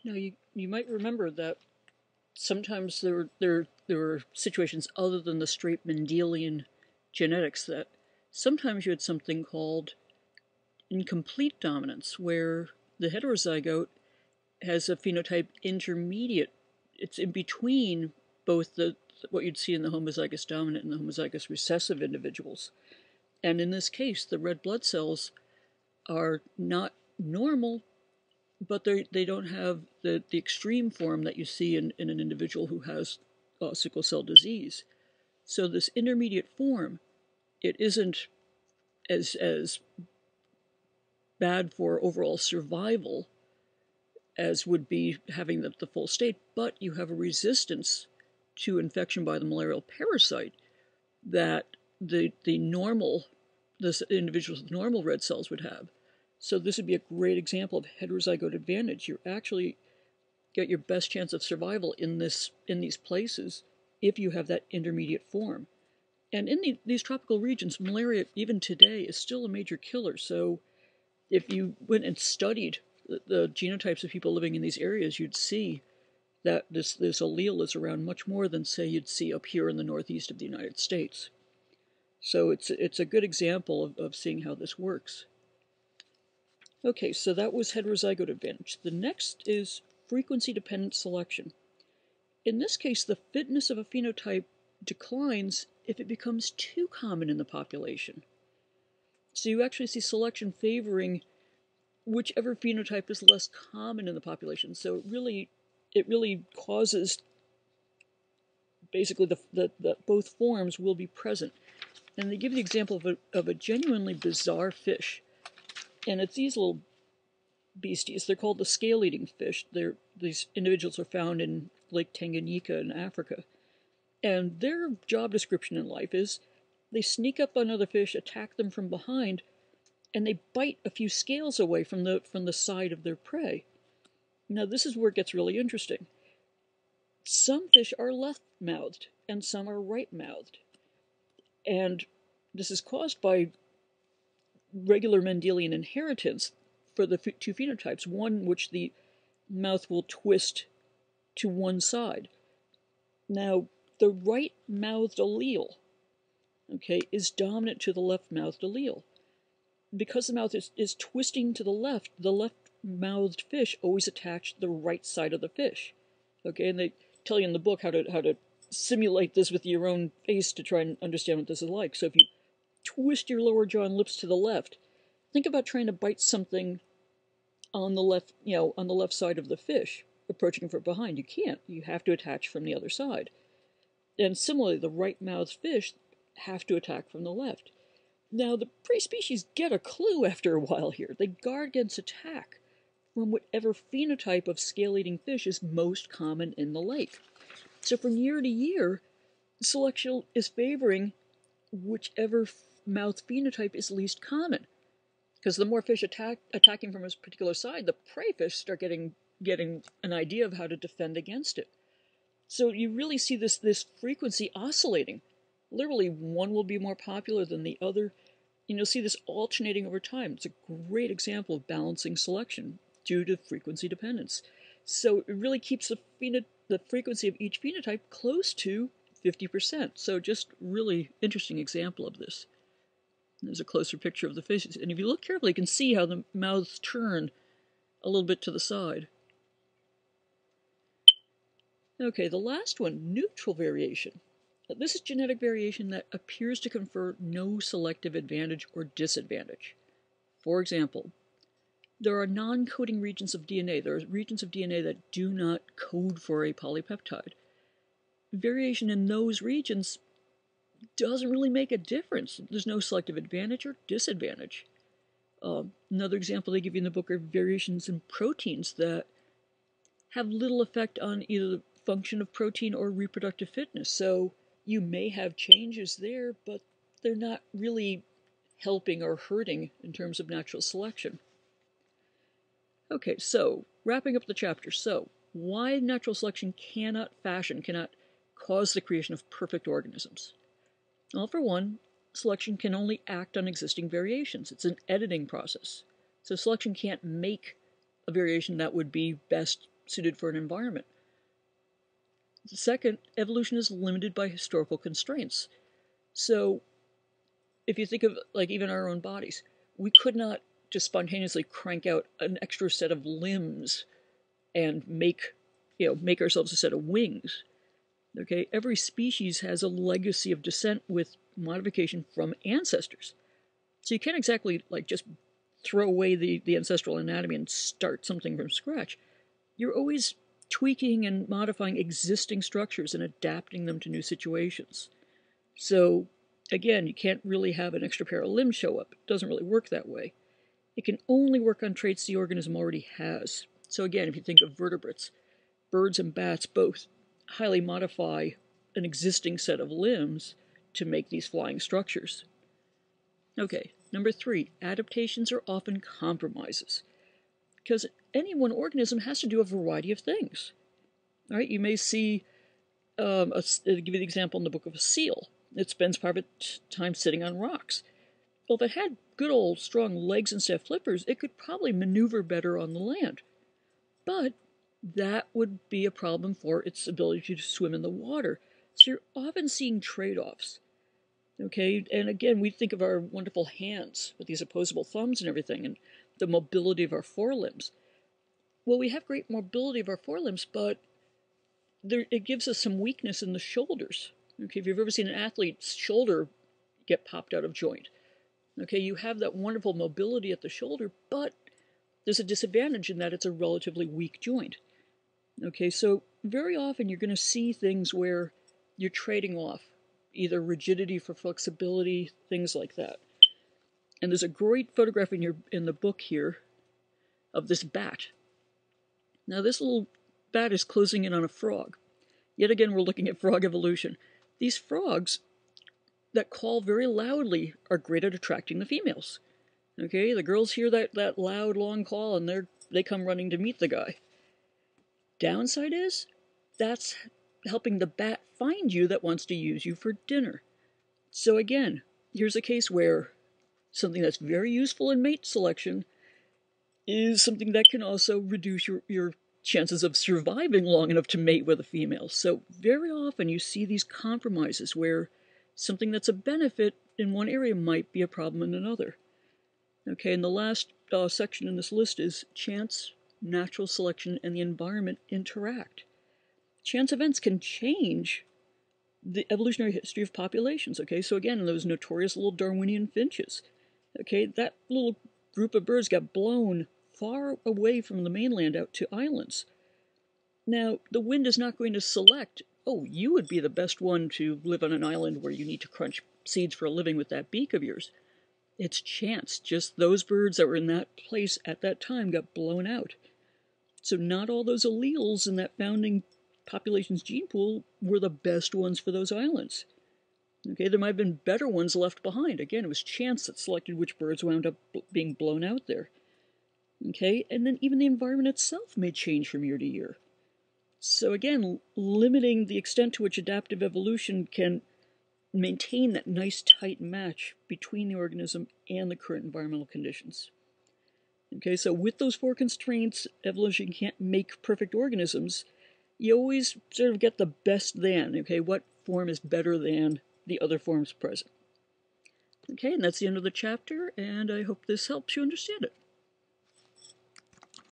Now, you might remember that sometimes there were situations other than the straight Mendelian genetics that sometimes you had something called incomplete dominance, where the heterozygote has a phenotype intermediate. It's in between both the what you'd see in the homozygous dominant and the homozygous recessive individuals. And in this case, the red blood cells are not normal, but they don't have the extreme form that you see in an individual who has sickle cell disease. So this intermediate form, it isn't as bad for overall survival as would be having the full state, but you have a resistance to infection by the malarial parasite that the individuals with normal red cells would have. So this would be a great example of heterozygote advantage. You actually get your best chance of survival in these places if you have that intermediate form. And in these tropical regions, malaria, even today, is still a major killer. So if you went and studied the genotypes of people living in these areas, you'd see that this allele is around much more than, say, you'd see up here in the northeast of the United States. So it's a good example of seeing how this works. Okay, so that was heterozygote advantage. The next is frequency-dependent selection. In this case, the fitness of a phenotype declines if it becomes too common in the population. So you actually see selection favoring whichever phenotype is less common in the population. So it really causes basically the both forms will be present. And they give the example of a genuinely bizarre fish. And it's these little beasties. They're called the scale-eating fish. These individuals are found in Lake Tanganyika in Africa. And their job description in life is they sneak up on other fish, attack them from behind, and they bite a few scales away from the side of their prey. Now, this is where it gets really interesting. Some fish are left-mouthed, and some are right-mouthed. And this is caused by regular Mendelian inheritance for the two phenotypes, one which the mouth will twist to one side. Now, the right-mouthed allele, okay, is dominant to the left-mouthed allele. Because the mouth is twisting to the left-mouthed fish always attached the right side of the fish. Okay, and they tell you in the book how to simulate this with your own face to try and understand what this is like. So if you twist your lower jaw and lips to the left, think about trying to bite something on the left, on the left side of the fish, approaching from behind. You can't. You have to attach from the other side. And similarly, the right-mouthed fish have to attack from the left. Now, the prey species get a clue after a while here. They guard against attack from whatever phenotype of scale-eating fish is most common in the lake. So from year to year, selection is favoring whichever mouth phenotype is least common. Because the more fish attacking from a particular side, the prey fish start getting an idea of how to defend against it. So you really see this frequency oscillating. Literally, one will be more popular than the other. And you'll see this alternating over time. It's a great example of balancing selection due to frequency dependence. So it really keeps the frequency of each phenotype close to 50%. So just really interesting example of this. There's a closer picture of the fishes. And if you look carefully, you can see how the mouths turn a little bit to the side. Okay, the last one, neutral variation. This is genetic variation that appears to confer no selective advantage or disadvantage. For example, there are non-coding regions of DNA. There are regions of DNA that do not code for a polypeptide. Variation in those regions doesn't really make a difference. There's no selective advantage or disadvantage. Another example they give you in the book are variations in proteins that have little effect on either the function of protein or reproductive fitness. So you may have changes there, but they're not really helping or hurting in terms of natural selection. Okay, so wrapping up the chapter. So why natural selection cannot cause the creation of perfect organisms? Well, for one, selection can only act on existing variations. It's an editing process. So selection can't make a variation that would be best suited for an environment. Second, evolution is limited by historical constraints. So if you think of like even our own bodies, we could not just spontaneously crank out an extra set of limbs and make ourselves a set of wings. Okay, every species has a legacy of descent with modification from ancestors. So you can't exactly like just throw away the ancestral anatomy and start something from scratch. You're always tweaking and modifying existing structures and adapting them to new situations. So again, you can't really have an extra pair of limbs show up. It doesn't really work that way. It can only work on traits the organism already has. So again, if you think of vertebrates, birds and bats both highly modify an existing set of limbs to make these flying structures. Okay, number 3, adaptations are often compromises, because any one organism has to do a variety of things. All right, you may see, I'll give you the example in the book of a seal. It spends part of its time sitting on rocks. Well, if it had good old strong legs instead of flippers, it could probably maneuver better on the land. But that would be a problem for its ability to swim in the water. So you're often seeing trade-offs. Okay, and again, we think of our wonderful hands with these opposable thumbs and everything, and the mobility of our forelimbs. Well, we have great mobility of our forelimbs, but it gives us some weakness in the shoulders. Okay, if you've ever seen an athlete's shoulder get popped out of joint, okay, you have that wonderful mobility at the shoulder, but there's a disadvantage in that it's a relatively weak joint. Okay, so very often you're going to see things where you're trading off either rigidity for flexibility, things like that. And there's a great photograph in the book here of this bat. Now this little bat is closing in on a frog. Yet again, we're looking at frog evolution. These frogs that call very loudly are great at attracting the females. Okay, the girls hear that loud, long call, and they come running to meet the guy. Downside is, that's helping the bat find you that wants to use you for dinner. So again, here's a case where something that's very useful in mate selection is something that can also reduce your chances of surviving long enough to mate with a female. So very often you see these compromises where something that's a benefit in one area might be a problem in another. Okay, and the last section in this list is chance, natural selection, and the environment interact. Chance events can change the evolutionary history of populations. Okay, so again, those notorious little Darwinian finches. Okay, that little group of birds got blown far away from the mainland out to islands. Now, the wind is not going to select, oh, you would be the best one to live on an island where you need to crunch seeds for a living with that beak of yours. It's chance. Just those birds that were in that place at that time got blown out. So not all those alleles in that founding population's gene pool were the best ones for those islands. Okay, there might have been better ones left behind. Again, it was chance that selected which birds wound up being blown out there. Okay, and then even the environment itself may change from year to year. So again, limiting the extent to which adaptive evolution can maintain that nice tight match between the organism and the current environmental conditions. Okay, so with those 4 constraints, evolution can't make perfect organisms. You always sort of get the best than, okay, what form is better than the other forms present. Okay, and that's the end of the chapter, and I hope this helps you understand it.